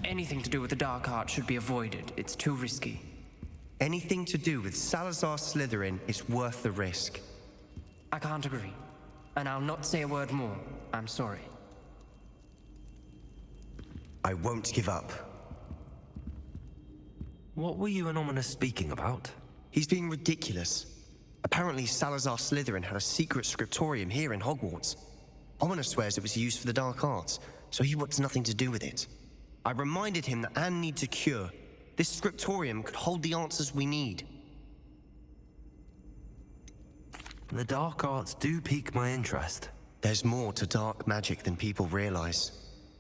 Anything to do with the dark art should be avoided. It's too risky. Anything to do with Salazar Slytherin is worth the risk. I can't agree. And I'll not say a word more. I'm sorry. I won't give up. What were you and Ominous speaking about? He's being ridiculous. Apparently Salazar Slytherin had a secret scriptorium here in Hogwarts. Ominous swears it was used for the dark arts, so he wants nothing to do with it. I reminded him that Anne needs a cure. This scriptorium could hold the answers we need. The dark arts do pique my interest. There's more to dark magic than people realize.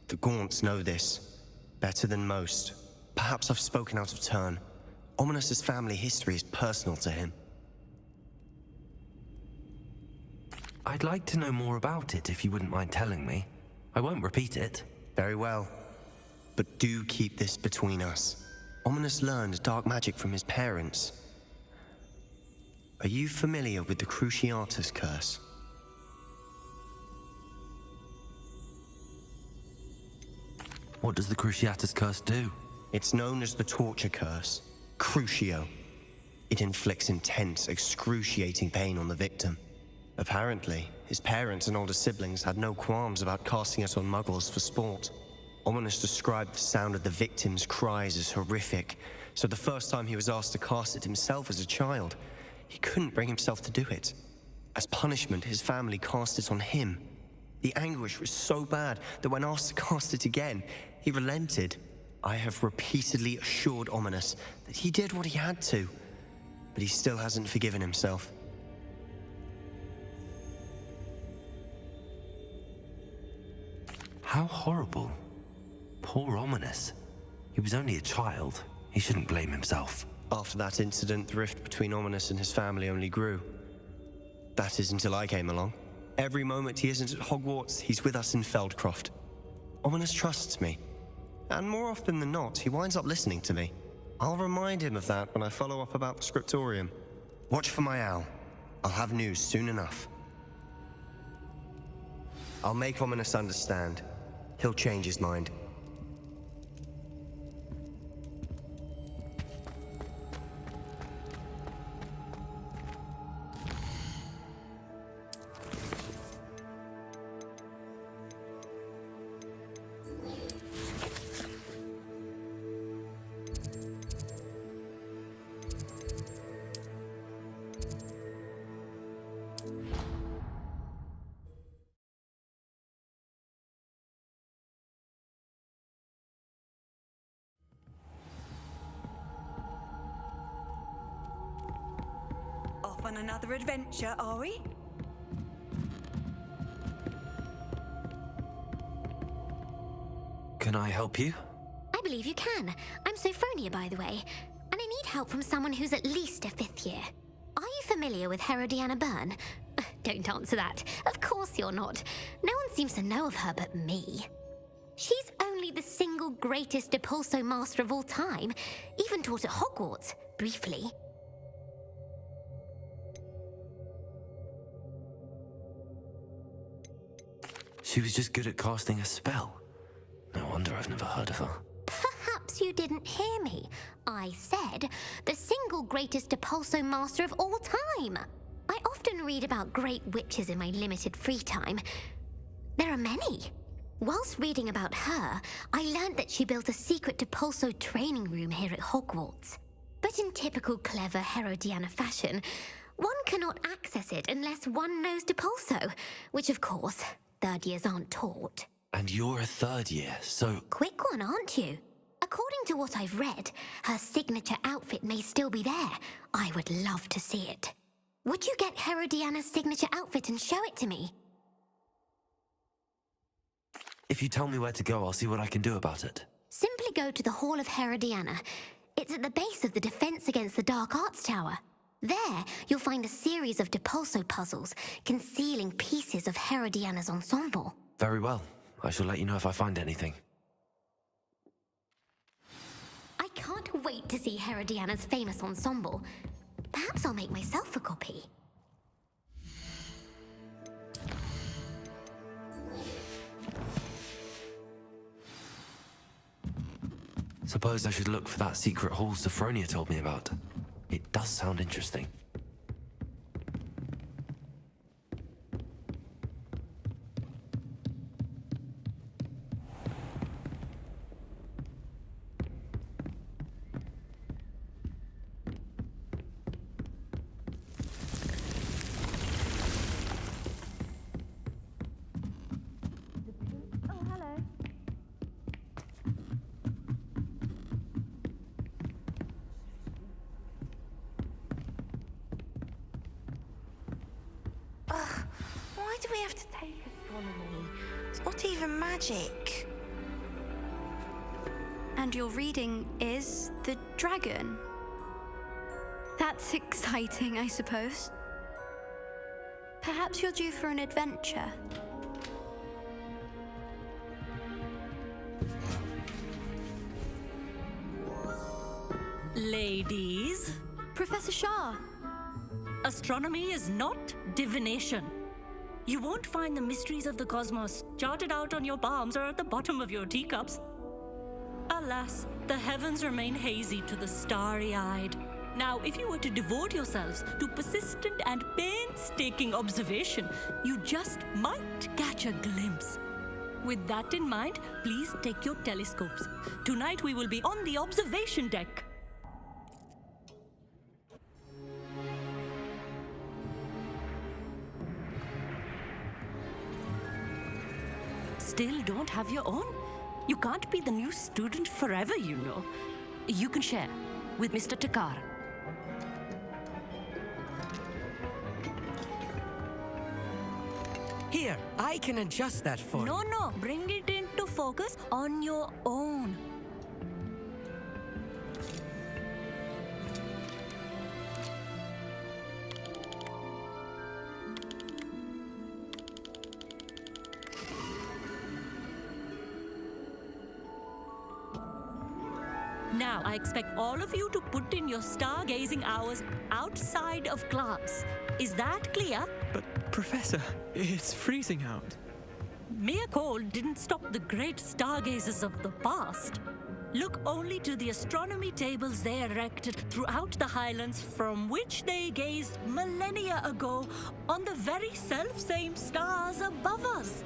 The Gaunts know this. Better than most. Perhaps I've spoken out of turn. Ominous's family history is personal to him. I'd like to know more about it if you wouldn't mind telling me. I won't repeat it. Very well. But do keep this between us. Ominous learned dark magic from his parents. Are you familiar with the Cruciatus Curse? What does the Cruciatus Curse do? It's known as the Torture Curse. Crucio. It inflicts intense, excruciating pain on the victim. Apparently, his parents and older siblings had no qualms about casting it on muggles for sport. Ominous described the sound of the victim's cries as horrific, so the first time he was asked to cast it himself as a child, he couldn't bring himself to do it. As punishment, his family cast it on him. The anguish was so bad that when asked to cast it again, he relented. I have repeatedly assured Ominous that he did what he had to, but he still hasn't forgiven himself. How horrible. Poor Ominous. He was only a child. He shouldn't blame himself. After that incident, the rift between Ominous and his family only grew. That is until I came along. Every moment he isn't at Hogwarts, he's with us in Feldcroft. Ominous trusts me. And more often than not, he winds up listening to me. I'll remind him of that when I follow up about the scriptorium. Watch for my owl. I'll have news soon enough. I'll make Ominous understand. He'll change his mind. Off on another adventure, are we? Can I help you? I believe you can. I'm Sophronia, by the way, and I need help from someone who's at least a 5th year. Are you familiar with Herodiana Byrne? Don't answer that. Of course you're not. No one seems to know of her but me. She's only the single greatest Depulso master of all time, even taught at Hogwarts, briefly. She was just good at casting a spell. No wonder I've never heard of her. Perhaps you didn't hear me. I said the single greatest Depulso master of all time. I often read about great witches in my limited free time. There are many. Whilst reading about her, I learned that she built a secret Depulso training room here at Hogwarts. But in typical clever Herodiana fashion, one cannot access it unless one knows Depulso, which of course, 3rd years aren't taught. And you're a 3rd year, so... Quick one, aren't you? According to what I've read, her signature outfit may still be there. I would love to see it. Would you get Herodiana's signature outfit and show it to me? If you tell me where to go, I'll see what I can do about it. Simply go to the Hall of Herodiana. It's at the base of the Defense Against the Dark Arts Tower. There, you'll find a series of Depulso puzzles concealing pieces of Herodiana's ensemble. Very well. I shall let you know if I find anything. I can't wait to see Herodiana's famous ensemble. Perhaps I'll make myself a copy. Suppose I should look for that secret hall Sophronia told me about. It does sound interesting. Why do we have to take astronomy? It's not even magic. And your reading is the dragon. That's exciting, I suppose. Perhaps you're due for an adventure. Ladies, Professor Shah. astronomy is not divination. You won't find the mysteries of the cosmos charted out on your palms or at the bottom of your teacups. Alas, the heavens remain hazy to the starry-eyed. Now, if you were to devote yourselves to persistent and painstaking observation, you just might catch a glimpse. With that in mind, please take your telescopes. Tonight we will be on the observation deck. Still don't have your own? You can't be the new student forever, you know. You can share with Mr. Takar. Here, I can adjust that for you. No, bring it into focus on your own. Now, I expect all of you to put in your stargazing hours outside of class. Is that clear? But, Professor, it's freezing out. Mere cold didn't stop the great stargazers of the past. Look only to the astronomy tables they erected throughout the Highlands from which they gazed millennia ago on the very self-same stars above us.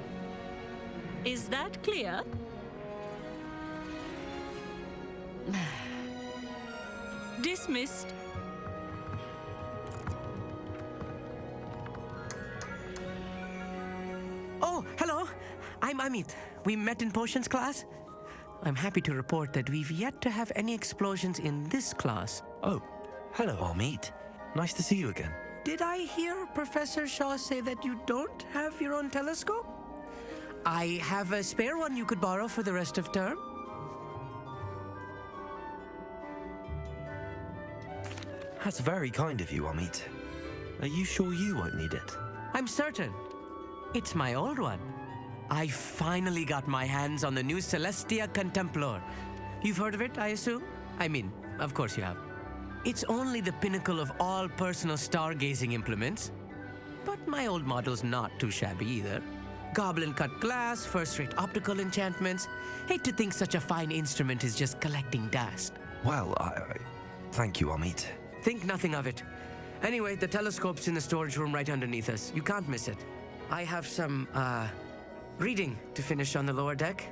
Is that clear? Dismissed. Oh, hello. I'm Amit. We met in potions class. I'm happy to report that we've yet to have any explosions in this class. Oh, hello, Amit. Nice to see you again. Did I hear Professor Shaw say that you don't have your own telescope? I have a spare one you could borrow for the rest of term. That's very kind of you, Amit. Are you sure you won't need it? I'm certain. It's my old one. I finally got my hands on the new Celestia Contemplor. You've heard of it, I assume? I mean, of course you have. It's only the pinnacle of all personal stargazing implements. But my old model's not too shabby either. Goblin-cut glass, first-rate optical enchantments. Hate to think such a fine instrument is just collecting dust. Well, thank you, Amit. Think nothing of it. Anyway, the telescope's in the storage room right underneath us. You can't miss it. I have some, reading to finish on the lower deck.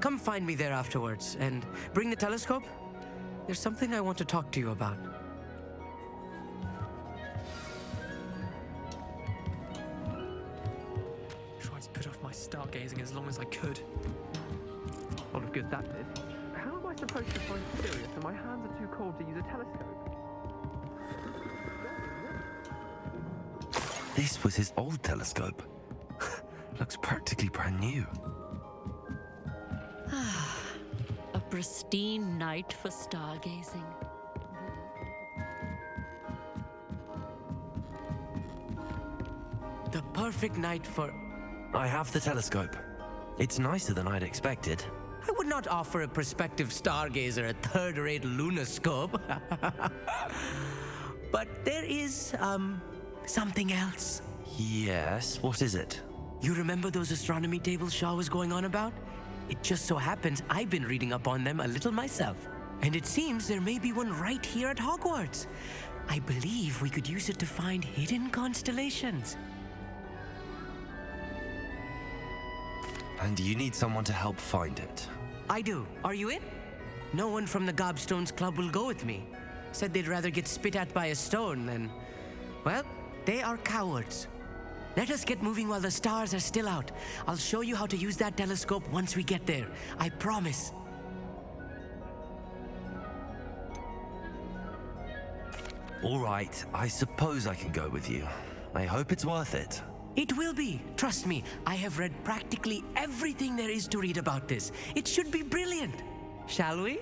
Come find me there afterwards, and bring the telescope. There's something I want to talk to you about. Tried to put off my stargazing as long as I could. A lot of good that did. How am I supposed to find Sirius and my hands are too cold to use a telescope? This was his old telescope. Looks practically brand new. A pristine night for stargazing. The perfect night for... I have the telescope. It's nicer than I'd expected. I would not offer a prospective stargazer a third-rate lunoscope. But there is, something else. Yes, what is it? You remember those astronomy tables Shaw was going on about? It just so happens I've been reading up on them a little myself. And it seems there may be one right here at Hogwarts. I believe we could use it to find hidden constellations. And you need someone to help find it. I do. Are you in? No one from the Gobstones Club will go with me. Said they'd rather get spit at by a stone than... Well, they are cowards. Let us get moving while the stars are still out. I'll show you how to use that telescope once we get there. I promise. All right, I suppose I can go with you. I hope it's worth it. It will be. Trust me, I have read practically everything there is to read about this. It should be brilliant. Shall we?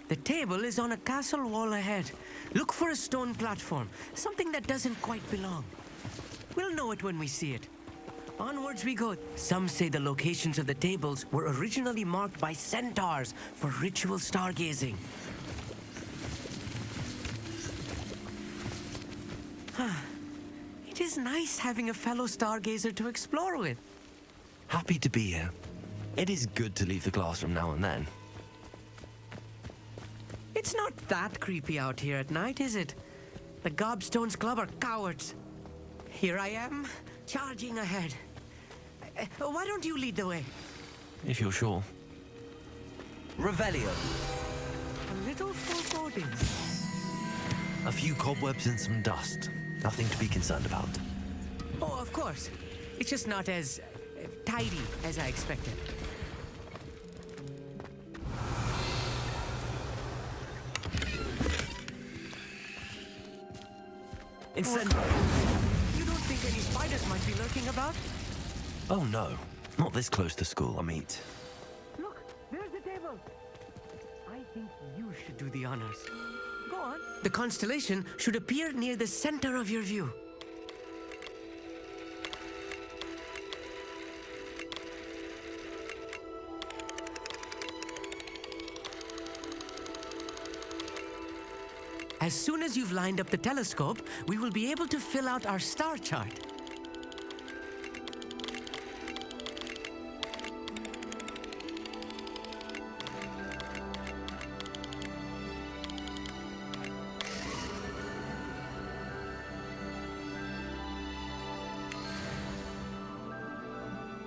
The table is on a castle wall ahead. Look for a stone platform, something that doesn't quite belong. We'll know it when we see it. Onwards we go. Some say the locations of the tables were originally marked by centaurs for ritual stargazing. It is nice having a fellow stargazer to explore with. Happy to be here. It is good to leave the classroom now and then. It's not that creepy out here at night, is it? The Gobstones Club are cowards. Here I am, charging ahead. Why don't you lead the way? If you're sure. Revelio. A little foreboding. A few cobwebs and some dust. Nothing to be concerned about. Oh, of course. It's just not as tidy as I expected. Incendio! You don't think any spiders might be lurking about? Oh no, not this close to school, I mean. Look, there's the table. I think you should do the honors. Go on. The constellation should appear near the center of your view. As soon as you've lined up the telescope, we will be able to fill out our star chart.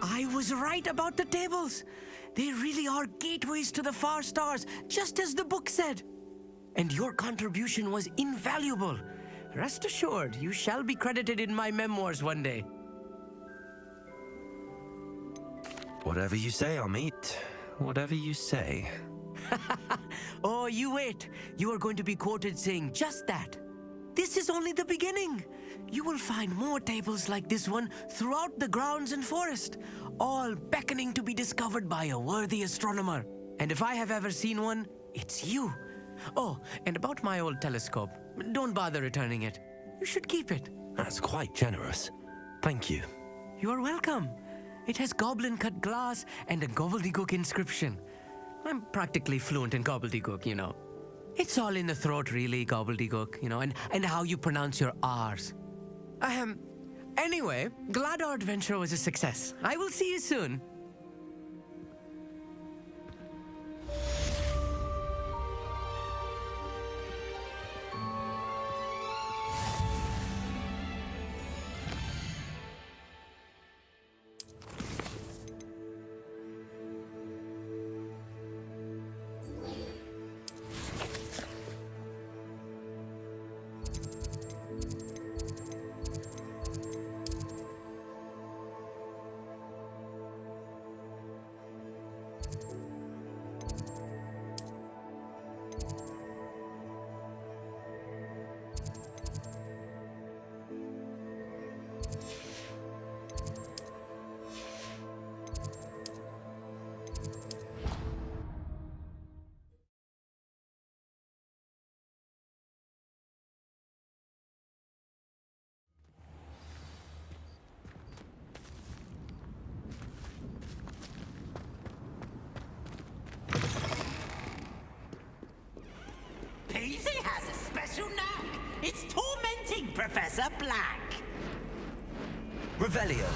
I was right about the tables. They really are gateways to the far stars, just as the book said. And your contribution was invaluable. Rest assured, you shall be credited in my memoirs one day. Whatever you say, Amit. Whatever you say. Oh, you wait. You are going to be quoted saying just that. This is only the beginning. You will find more tables like this one throughout the grounds and forest, all beckoning to be discovered by a worthy astronomer. And if I have ever seen one, it's you. Oh, and about my old telescope, don't bother returning it. You should keep it. That's quite generous. Thank you. You are welcome. It has goblin-cut glass and a gobbledygook inscription. I'm practically fluent in gobbledygook, you know. It's all in the throat, really, gobbledygook, you know, and how you pronounce your R's. Anyway, glad our adventure was a success. I will see you soon. It's tormenting, Professor Black. Revelio.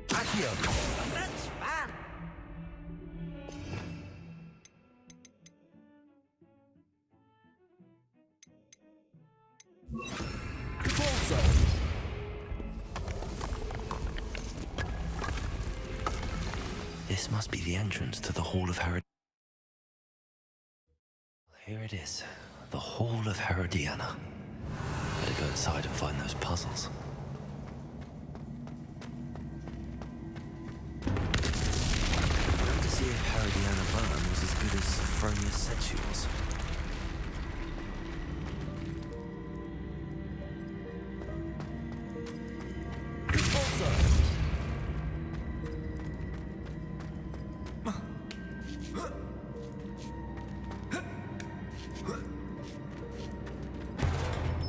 Accio. Such fun. This must be the entrance to the Hall of Herod. Here it is, the Hall of Herodiana. Better go inside and find those puzzles. I want to see if Herodiana Byrne was as good as Sophronia said she was.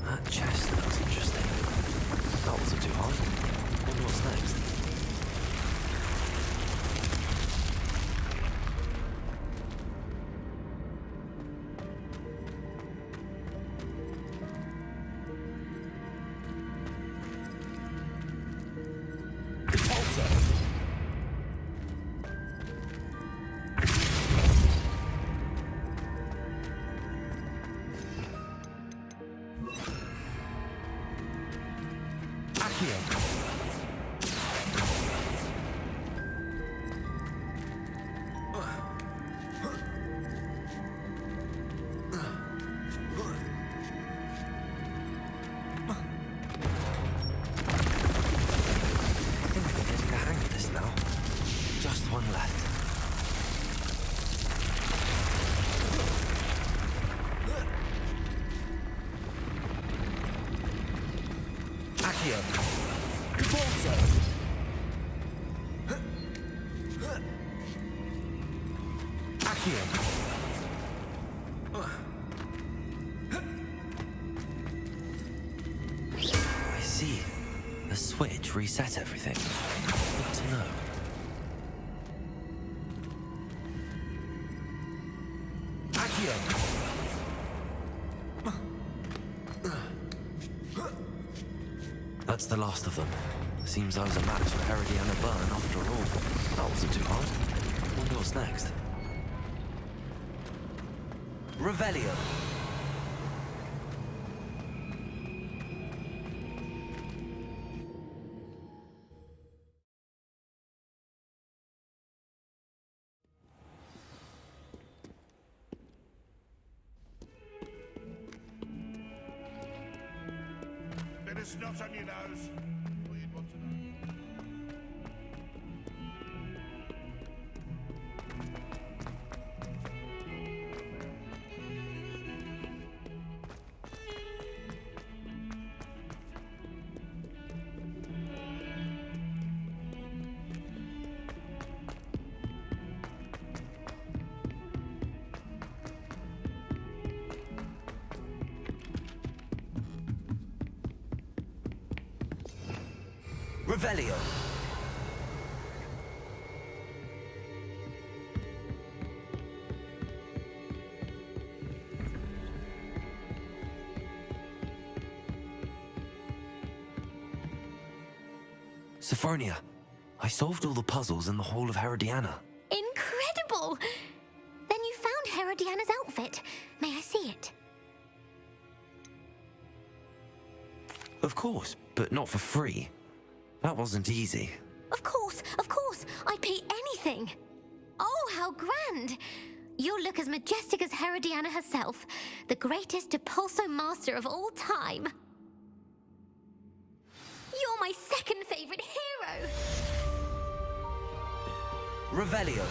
That chest looks interesting. That wasn't too hard. Wonder what's next. I see. The switch reset everything. Good to know. That's the last of them. Seems I was a match for Herodiana Byrne after all. That wasn't too hard. Wonder what's next. Revelio. Bit of snot on your nose. What you'd want to know. Revelio. Sophronia, I solved all the puzzles in the Hall of Herodiana. Incredible! Then you found Herodiana's outfit. May I see it? Of course, but not for free. That wasn't easy. Of course, I'd pay anything. Oh, how grand! You'll look as majestic as Herodiana herself, the greatest Depulso master of all time. You're my second favorite hero! Revelio.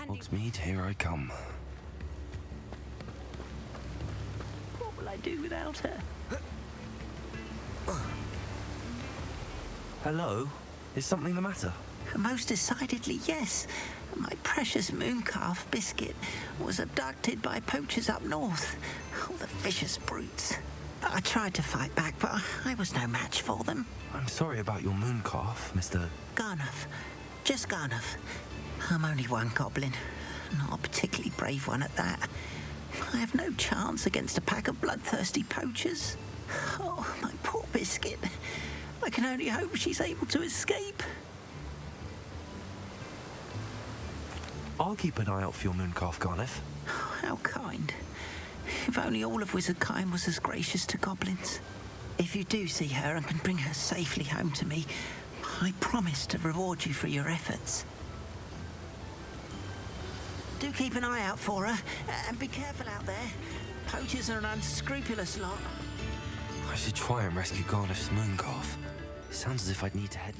Hogsmeade, here I come. What will I do without her? Hello? Is something the matter? Most decidedly, yes. My precious mooncalf, Biscuit, was abducted by poachers up north. Oh, the vicious brutes. I tried to fight back, but I was no match for them. I'm sorry about your mooncalf, Mr. Garnuff. Just Garnuff. I'm only one goblin. Not a particularly brave one at that. I have no chance against a pack of bloodthirsty poachers. Oh, my poor Biscuit. I can only hope she's able to escape. I'll keep an eye out for your mooncalf, Garniff. Oh, how kind. If only all of Wizardkind was as gracious to goblins. If you do see her and can bring her safely home to me, I promise to reward you for your efforts. Do keep an eye out for her, and be careful out there. Poachers are an unscrupulous lot. I should try and rescue Garniff's mooncalf. Sounds as if I'd need to head...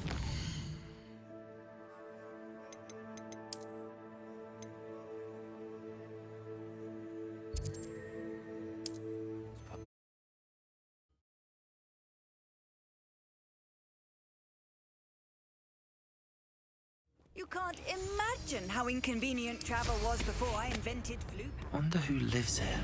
You can't imagine how inconvenient travel was before I invented flu. Wonder who lives here.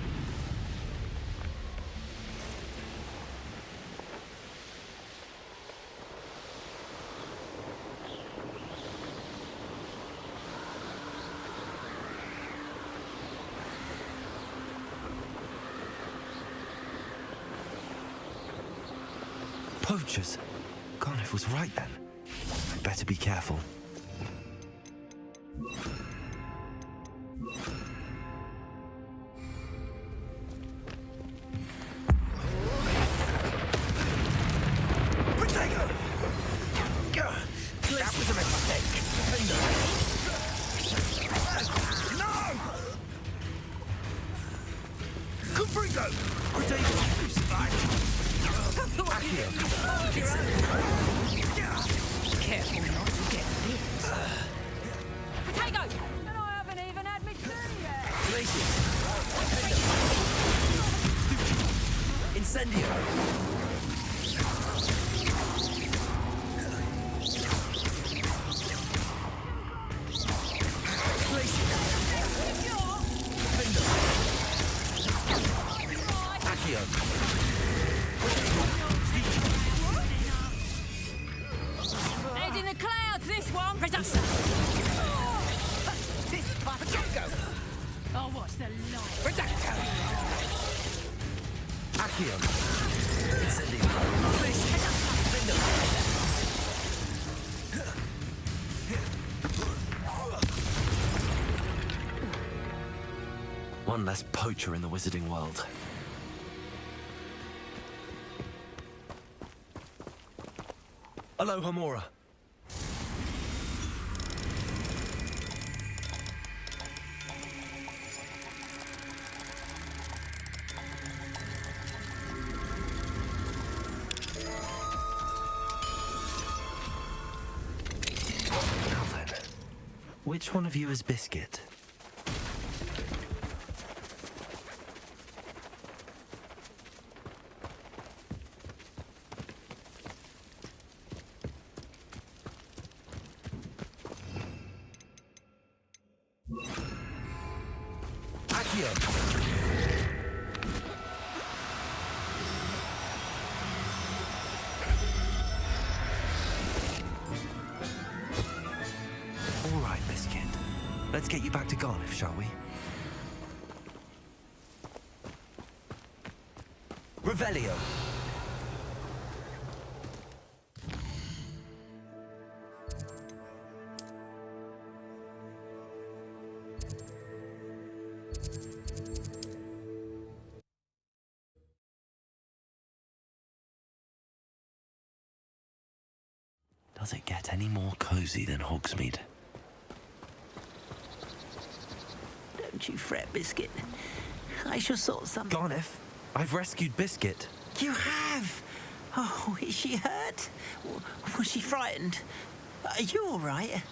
Poachers. Garniff was right then. I'd better be careful. That was a mistake. No! Gryffindor! Careful not to get bit. Potato! And I haven't even had my tea yet. Incendio! Head in the clouds, this one. This I'll watch the light. Accio. Incendio. One less poacher in the wizarding world. Aloha Mora. Now then, which one of you is Biscuit? All right, Biscuit. Let's get you back to Garniff, shall we? Revelio. Does it get any more cozy than Hogsmeade? Don't you fret, Biscuit. I shall sort something. Garniff, I've rescued Biscuit. You have? Oh, is she hurt? Was she frightened? Are you all right?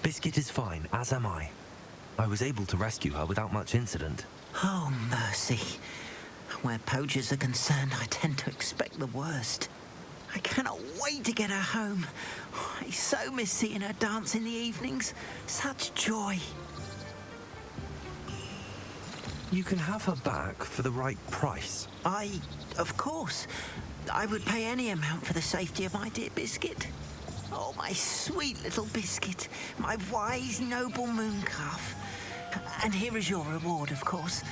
Biscuit is fine, as am I. I was able to rescue her without much incident. Oh, mercy. Where poachers are concerned, I tend to expect the worst. I cannot wait to get her home. I so miss seeing her dance in the evenings. Such joy. You can have her back for the right price. Of course. I would pay any amount for the safety of my dear Biscuit. Oh, my sweet little Biscuit. My wise, noble moon calf. And here is your reward, of course.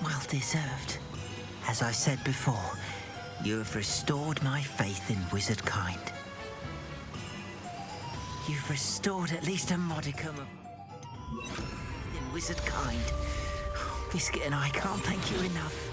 Well deserved. As I said before, you have restored my faith in wizard kind. You've restored at least a modicum of in wizard kind. Biscuit and I can't thank you enough.